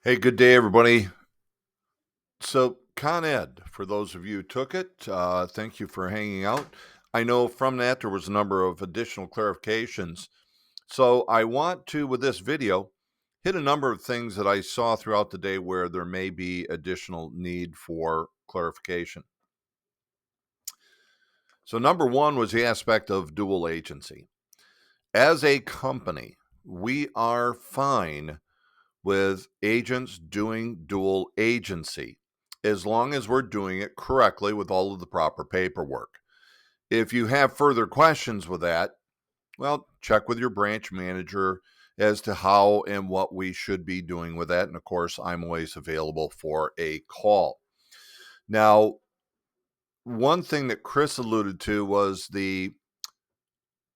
Hey, good day, everybody. So, Con Ed, for those of you who took it, thank you for hanging out. I know from that there was a number of additional clarifications. So, I want to, with this video, hit a number of things that I saw throughout the day where there may be additional need for clarification. So, number one was the aspect of dual agency. As a company, we are fine with agents doing dual agency as long as we're doing it correctly with all of the proper paperwork. If you have further questions with that, well, check with your branch manager as to how and what we should be doing with that. And of course, I'm always available for a call. Now, one thing that Chris alluded to was the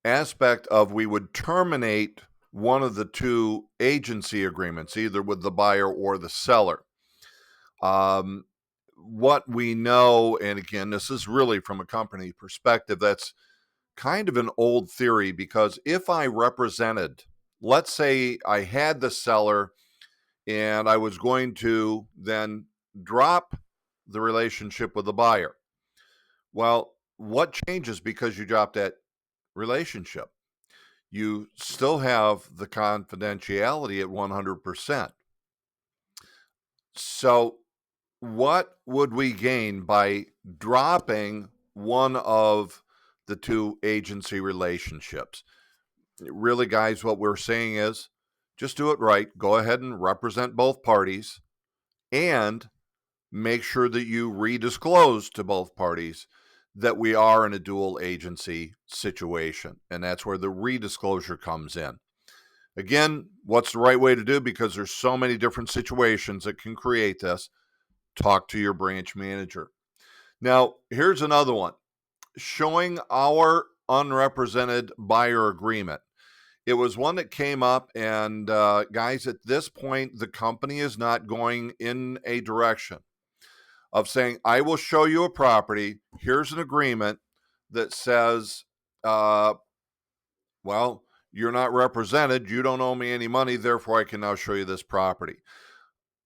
aspect of we would terminate one of the two agency agreements, either with the buyer or the seller. Um, what we know, and again, this is really from a company perspective, that's kind of an old theory because if I represented, let's say I had the seller and I was going to then drop the relationship with the buyer. Well, what changes because you drop that relationship? You still have the confidentiality at 100%. So, what would we gain by dropping one of the two agency relationships? Really, guys, what we're saying is just do it right. Go ahead and represent both parties and make sure that you redisclose to both parties that we are in a dual agency situation. And that's where the redisclosure comes in. Again, what's the right way to do? Because there's so many different situations that can create this. Talk to your branch manager. Now, here's another one showing our unrepresented buyer agreement. It was one that came up, and guys, at this point, the company is not going in a direction of saying, I will show you a property. Here's an agreement that says, uh, well, you're not represented. You don't owe me any money. Therefore, I can now show you this property.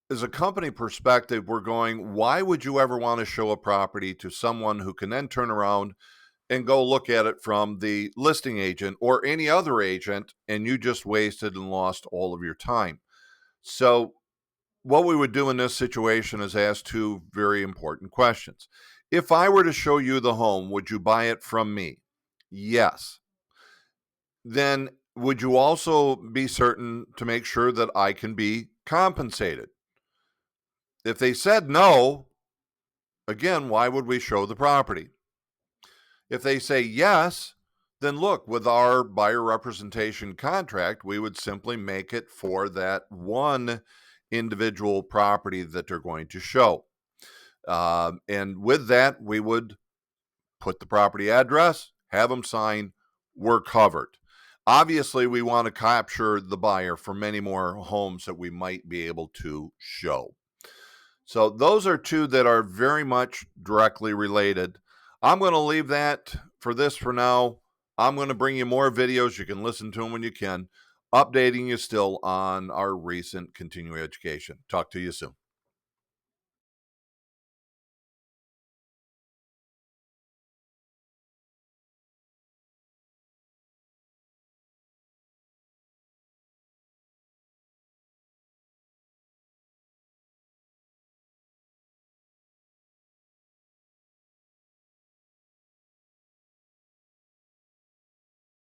As a company perspective, we're going, why would you ever want to show a property to someone who can then turn around and go look at it from the listing agent or any other agent, and you just wasted and lost all of your time? So, what we would do in this situation is ask two very important questions. If I were to show you the home, would you buy it from me? Yes. Then would you also be certain to make sure that I can be compensated? If they said no, again, why would we show the property? If they say yes, then look, with our buyer representation contract, we would simply make it for that one individual property that they're going to show. And with that, we would put the property address, have them sign, we're covered. Obviously, we want to capture the buyer for many more homes that we might be able to show. So those are two that are very much directly related. I'm going to leave that for this for now. I'm going to bring you more videos. You can listen to them when you can, updating you still on our recent continuing education. Talk to you soon.